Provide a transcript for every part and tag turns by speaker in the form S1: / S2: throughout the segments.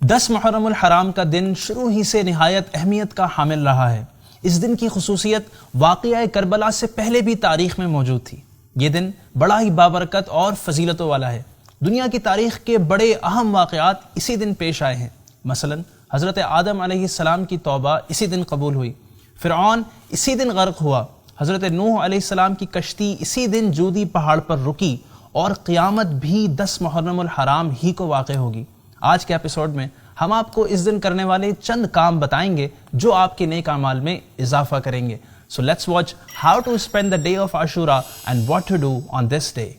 S1: 10 محرم الحرام کا دن شروع ہی سے نہایت اہمیت کا حامل رہا ہے۔ اس دن کی خصوصیت واقعہ کربلا سے پہلے بھی تاریخ میں موجود تھی۔ یہ دن بڑا ہی بابرکت اور فضیلتوں والا ہے۔ دنیا کی تاریخ کے بڑے اہم واقعات اسی دن پیش آئے ہیں۔ مثلا حضرت آدم علیہ السلام کی توبہ اسی دن قبول ہوئی، فرعون اسی دن غرق ہوا، حضرت نوح علیہ السلام کی کشتی اسی دن جودی پہاڑ پر رکی، اور قیامت بھی 10 محرم الحرام ہی کو واقع ہوگی۔ آج کے ایپیسوڈ میں ہم آپ کو اس دن کرنے والے چند کام بتائیں گے جو آپ کے نیک اعمال میں اضافہ کریں گے۔ So let's watch how to spend the day of Ashura and what to do on this day۔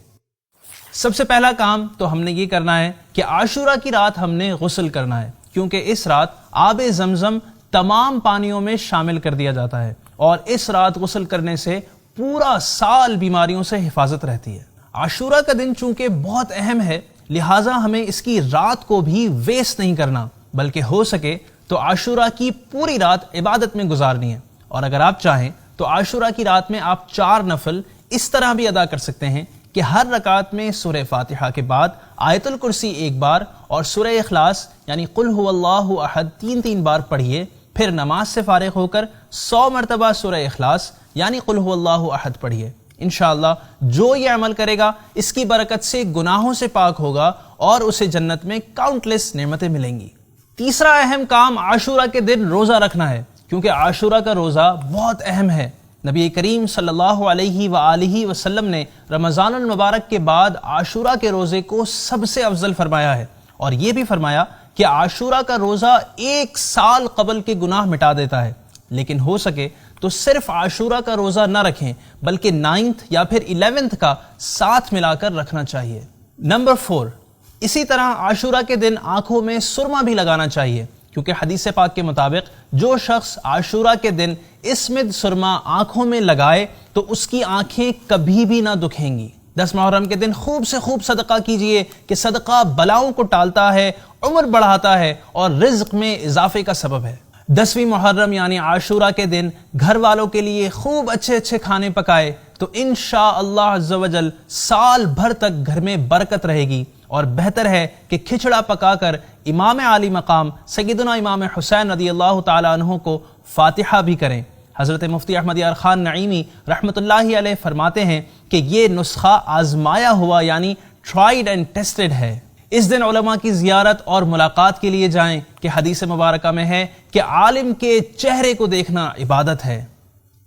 S1: سب سے پہلا کام تو ہم نے یہ کرنا ہے کہ عاشورہ کی رات ہم نے غسل کرنا ہے، کیونکہ اس رات آب زمزم تمام پانیوں میں شامل کر دیا جاتا ہے، اور اس رات غسل کرنے سے پورا سال بیماریوں سے حفاظت رہتی ہے۔ عاشورہ کا دن چونکہ بہت اہم ہے، لہٰذا ہمیں اس کی رات کو بھی ویسٹ نہیں کرنا، بلکہ ہو سکے تو عاشورہ کی پوری رات عبادت میں گزارنی ہے۔ اور اگر آپ چاہیں تو عاشورہ کی رات میں آپ 4 نفل اس طرح بھی ادا کر سکتے ہیں کہ ہر رکعت میں سورہ فاتحہ کے بعد آیت الکرسی 1 بار اور سورہ اخلاص یعنی قل هو اللہ احد 3 بار پڑھیے، پھر نماز سے فارغ ہو کر 100 مرتبہ سورہ اخلاص یعنی قل هو اللہ احد پڑھیے۔ انشاءاللہ جو یہ عمل کرے گا اس کی برکت سے گناہوں سے پاک ہوگا اور اسے جنت میں کاؤنٹلیس نعمتیں ملیں گی۔ تیسرا اہم کام عاشورہ کے دن روزہ رکھنا ہے، کیونکہ عاشورہ کا روزہ بہت اہم ہے۔ نبی کریم صلی اللہ علیہ وآلہ وسلم نے رمضان المبارک کے بعد عاشورہ کے روزے کو سب سے افضل فرمایا ہے، اور یہ بھی فرمایا کہ عاشورہ کا روزہ 1 سال قبل کے گناہ مٹا دیتا ہے۔ لیکن ہو سکے تو صرف عاشورہ کا روزہ نہ رکھیں، بلکہ 9 یا پھر 11 کا ساتھ ملا کر رکھنا چاہیے۔ نمبر 4، اسی طرح عاشورہ کے دن آنکھوں میں سرما بھی لگانا چاہیے، کیونکہ حدیث پاک کے مطابق جو شخص عاشورہ کے دن اسمد سرما آنکھوں میں لگائے تو اس کی آنکھیں کبھی بھی نہ دکھیں گی۔ 10 محرم کے دن خوب سے خوب صدقہ کیجئے کہ صدقہ بلاؤں کو ٹالتا ہے، عمر بڑھاتا ہے اور رزق میں اضافے کا سبب ہے۔ 10ویں محرم یعنی عاشورہ کے دن گھر والوں کے لیے خوب اچھے کھانے پکائے تو انشاءاللہ عز و جل سال بھر تک گھر میں برکت رہے گی، اور بہتر ہے کہ کھچڑا پکا کر امام عالی مقام سیدنا امام حسین رضی اللہ تعالی عنہ کو فاتحہ بھی کریں۔ حضرت مفتی احمد یار خان نعیمی رحمۃ اللہ علیہ فرماتے ہیں کہ یہ نسخہ آزمایا ہوا یعنی ٹرائیڈ اینڈ ٹیسٹڈ ہے۔ اس دن علماء کی زیارت اور ملاقات کے لیے جائیں کہ حدیث مبارکہ میں ہے کہ عالم کے چہرے کو دیکھنا عبادت ہے۔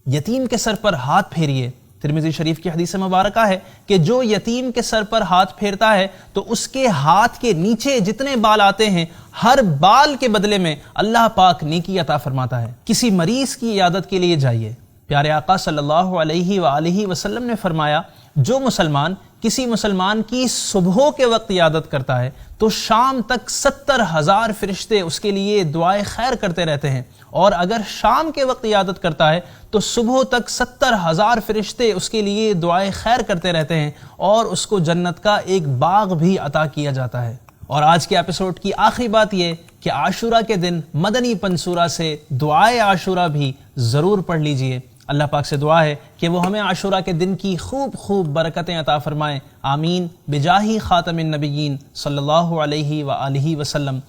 S1: یتیم کے سر پر ہاتھ پھیریے۔ ترمذی شریف کی حدیث مبارکہ ہے کہ جو یتیم کے سر پر ہاتھ پھیرتا ہے تو اس کے ہاتھ کے نیچے جتنے بال آتے ہیں ہر بال کے بدلے میں اللہ پاک نیکی عطا فرماتا ہے۔ کسی مریض کی عیادت کے لیے جائیے۔ پیارے آقا صلی اللہ علیہ وآلہ وسلم نے فرمایا جو مسلمان کسی مسلمان کی صبح کے وقت عیادت کرتا ہے تو شام تک 70,000 فرشتے اس کے لیے دعائے خیر کرتے رہتے ہیں، اور اگر شام کے وقت عیادت کرتا ہے تو صبح تک 70,000 فرشتے اس کے لیے دعائے خیر کرتے رہتے ہیں، اور اس کو جنت کا ایک باغ بھی عطا کیا جاتا ہے۔ اور آج کے ایپیسوڈ کی آخری بات یہ کہ عاشورہ کے دن مدنی پنسورہ سے دعائے عاشورہ بھی ضرور پڑھ لیجئے۔ اللہ پاک سے دعا ہے کہ وہ ہمیں عاشورہ کے دن کی خوب برکتیں عطا فرمائیں۔ آمین بجاہ خاتم النبیین صلی اللہ علیہ وآلہ وسلم۔